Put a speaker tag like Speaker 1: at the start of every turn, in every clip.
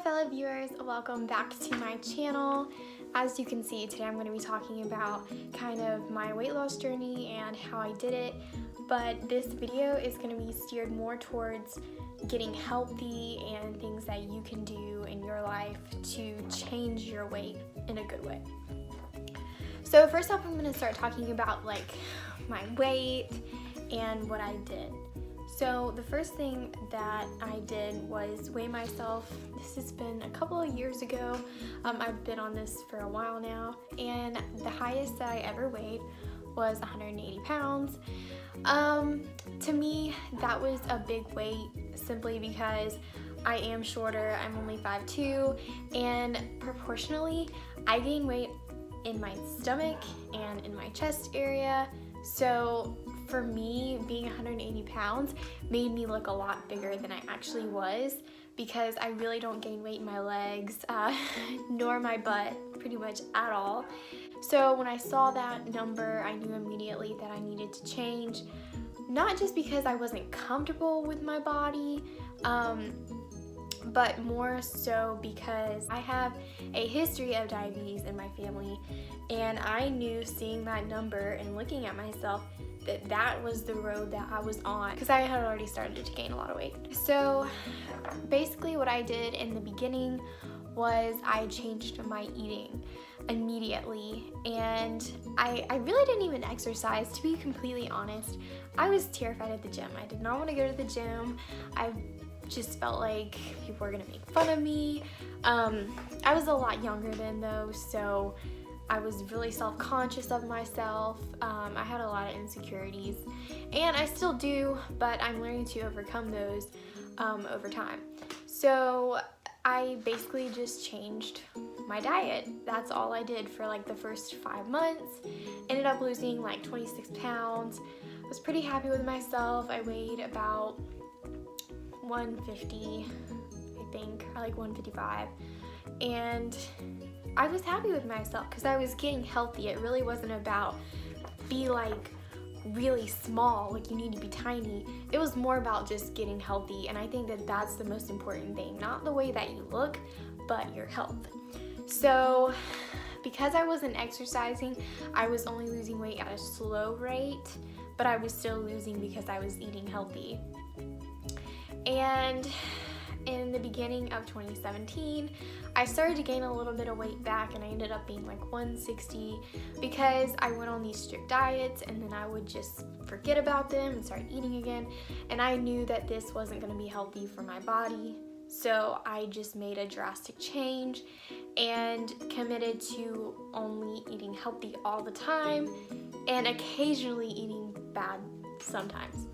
Speaker 1: fellow viewers, welcome back to my channel. As you can see, today I'm going to be talking about kind of my weight loss journey and how I did it, but this video is going to be steered more towards getting healthy and things that you can do in your life to change your weight in a good way. So first off, I'm going to start talking about like my weight and what I did. So the first thing that I did was weigh myself. This has been a couple of years ago. I've been on this for a while now, and the highest that I ever weighed was 180 pounds. To me, that was a big weight simply because I am shorter. I'm only 5'2", and proportionally, I gain weight in my stomach and in my chest area. So for me, being 180 pounds made me look a lot bigger than I actually was, because I really don't gain weight in my legs, nor my butt, pretty much at all. So when I saw that number, I knew immediately that I needed to change, not just because I wasn't comfortable with my body, but more so because I have a history of diabetes in my family, and I knew seeing that number and looking at myself that was the road that I was on, because I had already started to gain a lot of weight. So basically what I did in the beginning was I changed my eating immediately, and I really didn't even exercise, to be completely honest. I was terrified at the gym. I did not want to go to the gym. I just felt like people were gonna make fun of me. I was a lot younger then though, so I was really self-conscious of myself. I had a lot of insecurities, and I still do, but I'm learning to overcome those over time. So I basically just changed my diet. That's all I did for like the first 5 months. Ended up losing like 26 pounds. I was pretty happy with myself. I weighed about 150, I think, or like 155, and I was happy with myself because I was getting healthy. It really wasn't about be like really small, like you need to be tiny. It was more about just getting healthy, and I think that that's the most important thing, not the way that you look, but your health. So because I wasn't exercising, I was only losing weight at a slow rate, but I was still losing because I was eating healthy. And in the beginning of 2017, I started to gain a little bit of weight back, and I ended up being like 160 because I went on these strict diets, and then I would just forget about them and start eating again. And I knew that this wasn't going to be healthy for my body, so I just made a drastic change and committed to only eating healthy all the time and occasionally eating bad sometimes.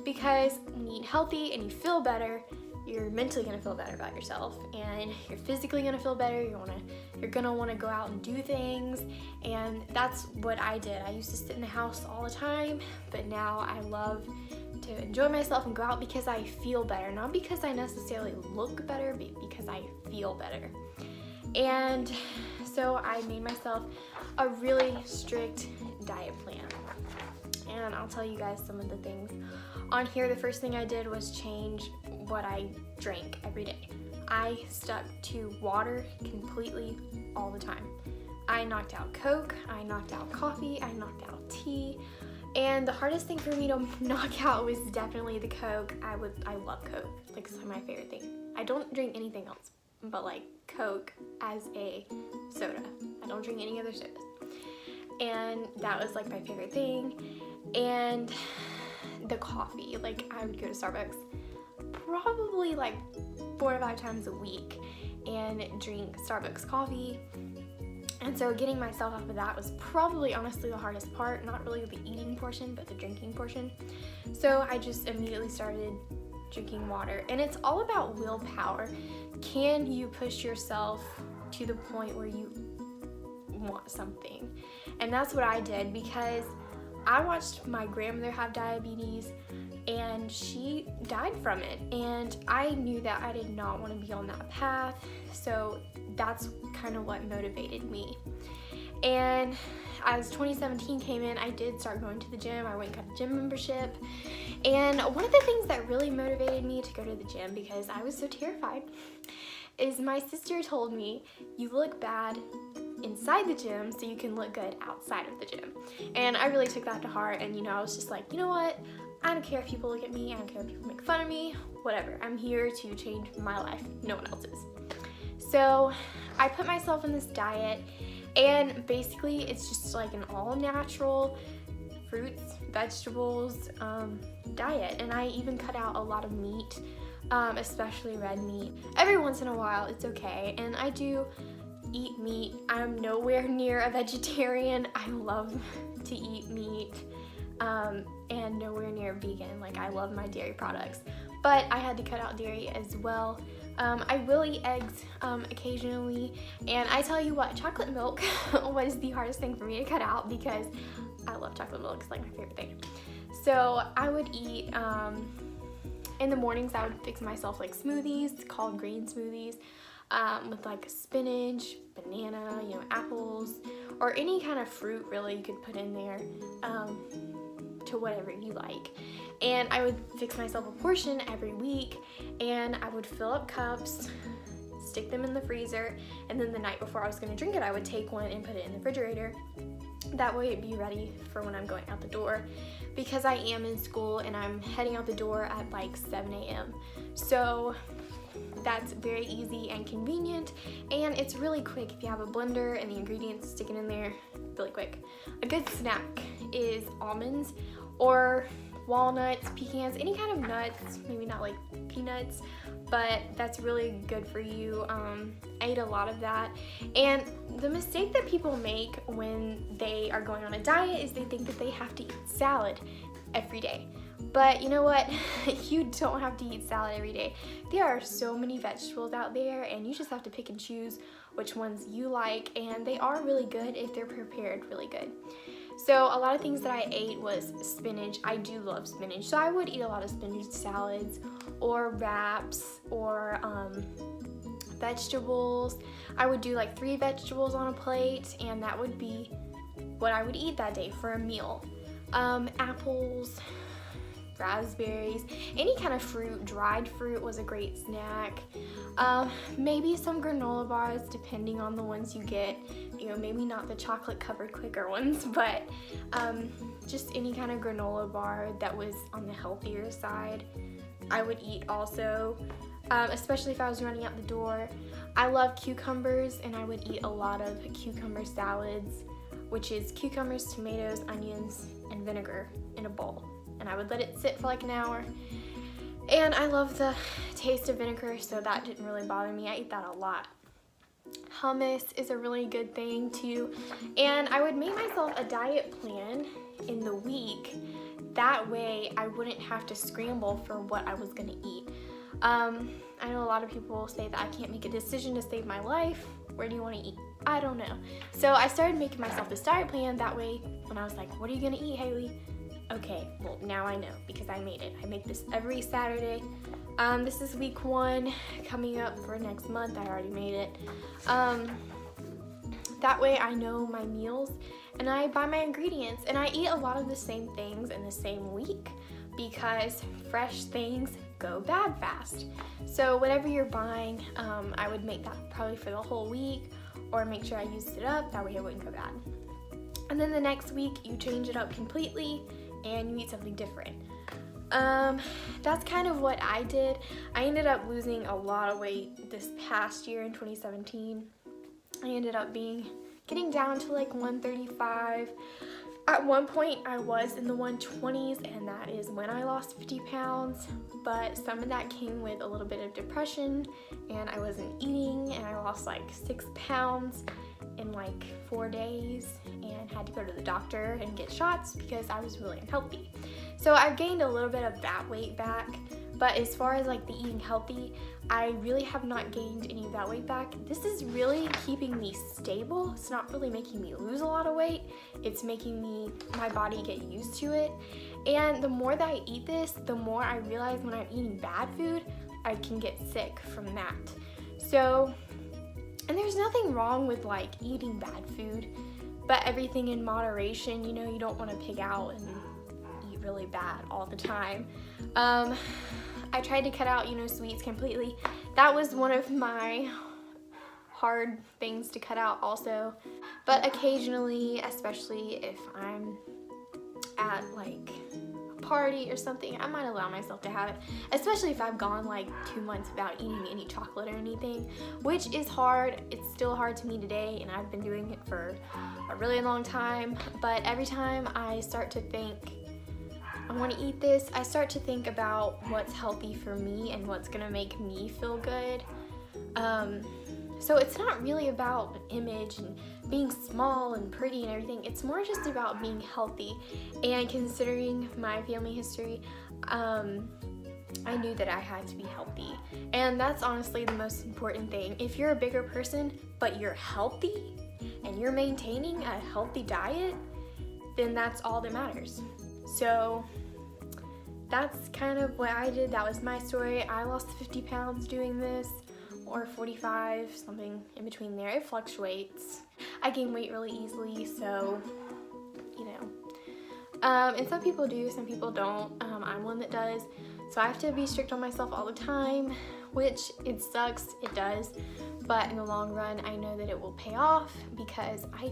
Speaker 1: Because when you eat healthy and you feel better, you're mentally gonna feel better about yourself, and you're physically gonna feel better. You're gonna wanna go out and do things, and that's what I did. I used to sit in the house all the time, but now I love to enjoy myself and go out because I feel better, not because I necessarily look better, but because I feel better. And so I made myself a really strict diet plan, and I'll tell you guys some of the things on here. The first thing I did was change what I drank every day. I stuck to water completely all the time. I knocked out Coke, I knocked out coffee, I knocked out tea, and the hardest thing for me to knock out was definitely the Coke. I love Coke, like it's my favorite thing. I don't drink anything else but like Coke as a soda. I don't drink any other sodas. And that was like my favorite thing. And the coffee, like I would go to Starbucks probably like 4 to 5 times a week and drink Starbucks coffee. And so getting myself off of that was probably honestly the hardest part, not really the eating portion, but the drinking portion. So I just immediately started drinking water, and it's all about willpower. Can you push yourself to the point where you want something? And that's what I did, because I watched my grandmother have diabetes, and she died from it, and I knew that I did not want to be on that path, so that's kind of what motivated me. And as 2017 came in, I did start going to the gym. I went and got a gym membership, and one of the things that really motivated me to go to the gym, because I was so terrified, is my sister told me, you look bad inside the gym so you can look good outside of the gym. And I really took that to heart, and I was just like, you know what? I don't care if people look at me, I don't care if people make fun of me, whatever. I'm here to change my life, no one else's. So I put myself in this diet, and basically it's just like an all natural fruits, vegetables diet. And I even cut out a lot of meat, especially red meat. Every once in a while, it's okay. And I do eat meat. I'm nowhere near a vegetarian. I love to eat meat, and nowhere near vegan. Like, I love my dairy products, but I had to cut out dairy as well. I will eat eggs occasionally, and I tell you what, chocolate milk was the hardest thing for me to cut out because I love chocolate milk. It's like my favorite thing. So I would eat, in the mornings I would fix myself like smoothies called green smoothies, with like spinach, banana, apples, or any kind of fruit really you could put in there, to whatever you like. And I would fix myself a portion every week, and I would fill up cups, stick them in the freezer, and then the night before I was going to drink it, I would take one and put it in the refrigerator. That way it'd be ready for when I'm going out the door, because I am in school and I'm heading out the door at like 7 a.m. So that's very easy and convenient, and it's really quick if you have a blender and the ingredients, stick it in there really quick. A good snack is almonds or walnuts, pecans, any kind of nuts, maybe not like peanuts, but that's really good for you. I ate a lot of that. And the mistake that people make when they are going on a diet is they think that they have to eat salad every day. But you know what? You don't have to eat salad every day. There are so many vegetables out there, and you just have to pick and choose which ones you like, and they are really good if they're prepared really good. So a lot of things that I ate was spinach. I do love spinach, so I would eat a lot of spinach salads or wraps or vegetables. I would do like 3 vegetables on a plate, and that would be what I would eat that day for a meal. Apples, raspberries, any kind of fruit. Dried fruit was a great snack. Maybe some granola bars, depending on the ones you get. Maybe not the chocolate covered Quaker ones, but just any kind of granola bar that was on the healthier side I would eat also, especially if I was running out the door. I love cucumbers, and I would eat a lot of cucumber salads, which is cucumbers, tomatoes, onions, and vinegar in a bowl. And I would let it sit for like an hour. And I love the taste of vinegar, so that didn't really bother me. I ate that a lot. Hummus is a really good thing too. And I would make myself a diet plan in the week. That way I wouldn't have to scramble for what I was gonna eat. I know a lot of people say that I can't make a decision to save my life. Where do you want to eat? I don't know. So I started making myself this diet plan. That way when I was like, what are you gonna eat, Haley? Okay, well now I know because I made it. I make this every Saturday. This is week 1 coming up for next month. I already made it. That way I know my meals, and I buy my ingredients, and I eat a lot of the same things in the same week because fresh things go bad fast. So whatever you're buying, I would make that probably for the whole week, or make sure I used it up, that way it wouldn't go bad. And then the next week you change it up completely and you eat something different. That's kind of what I did. I ended up losing a lot of weight this past year in 2017. I ended up getting down to like 135. At one point I was in the 120s, and that is when I lost 50 pounds, but some of that came with a little bit of depression, and I wasn't eating, and I lost like 6 pounds in like 4 days and had to go to the doctor and get shots because I was really unhealthy. So I've gained a little bit of that weight back, but as far as like the eating healthy, I really have not gained any of that weight back. This is really keeping me stable. It's not really making me lose a lot of weight. It's making my body get used to it. And the more that I eat this, the more I realize when I'm eating bad food, I can get sick from that. So, and there's nothing wrong with like eating bad food, but everything in moderation. You don't want to pig out and eat really bad all the time. I tried to cut out, sweets completely. that was one of my hard things to cut out also. But occasionally, especially if I'm at like a party or something, I might allow myself to have it, especially if I've gone like 2 months without eating any chocolate or anything, which is hard. It's still hard to me today, and I've been doing it for a really long time. But every time I start to think I want to eat this, I start to think about what's healthy for me and what's gonna make me feel good. So it's not really about an image and being small and pretty and everything. It's more just about being healthy. And considering my family history, I knew that I had to be healthy. And that's honestly the most important thing. If you're a bigger person, but you're healthy and you're maintaining a healthy diet, then that's all that matters. So that's kind of what I did. That was my story. I lost 50 pounds doing this, or 45, something in between there. It fluctuates. I gain weight really easily, so, you know. And some people do, some people don't. I'm one that does. So I have to be strict on myself all the time, which it sucks, it does. But in the long run, I know that it will pay off because I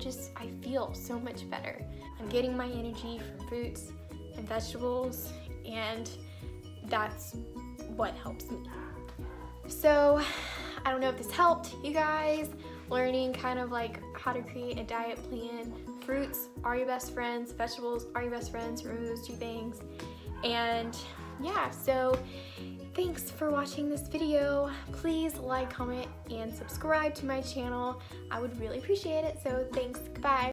Speaker 1: feel so much better. I'm getting my energy from fruits and vegetables, and that's what helps me. So I don't know if this helped you guys, learning kind of like how to create a diet plan. Fruits are your best friends, vegetables are your best friends, remember those 2 things. And yeah, so thanks for watching this video. Please like, comment, and subscribe to my channel. I would really appreciate it. So thanks, goodbye.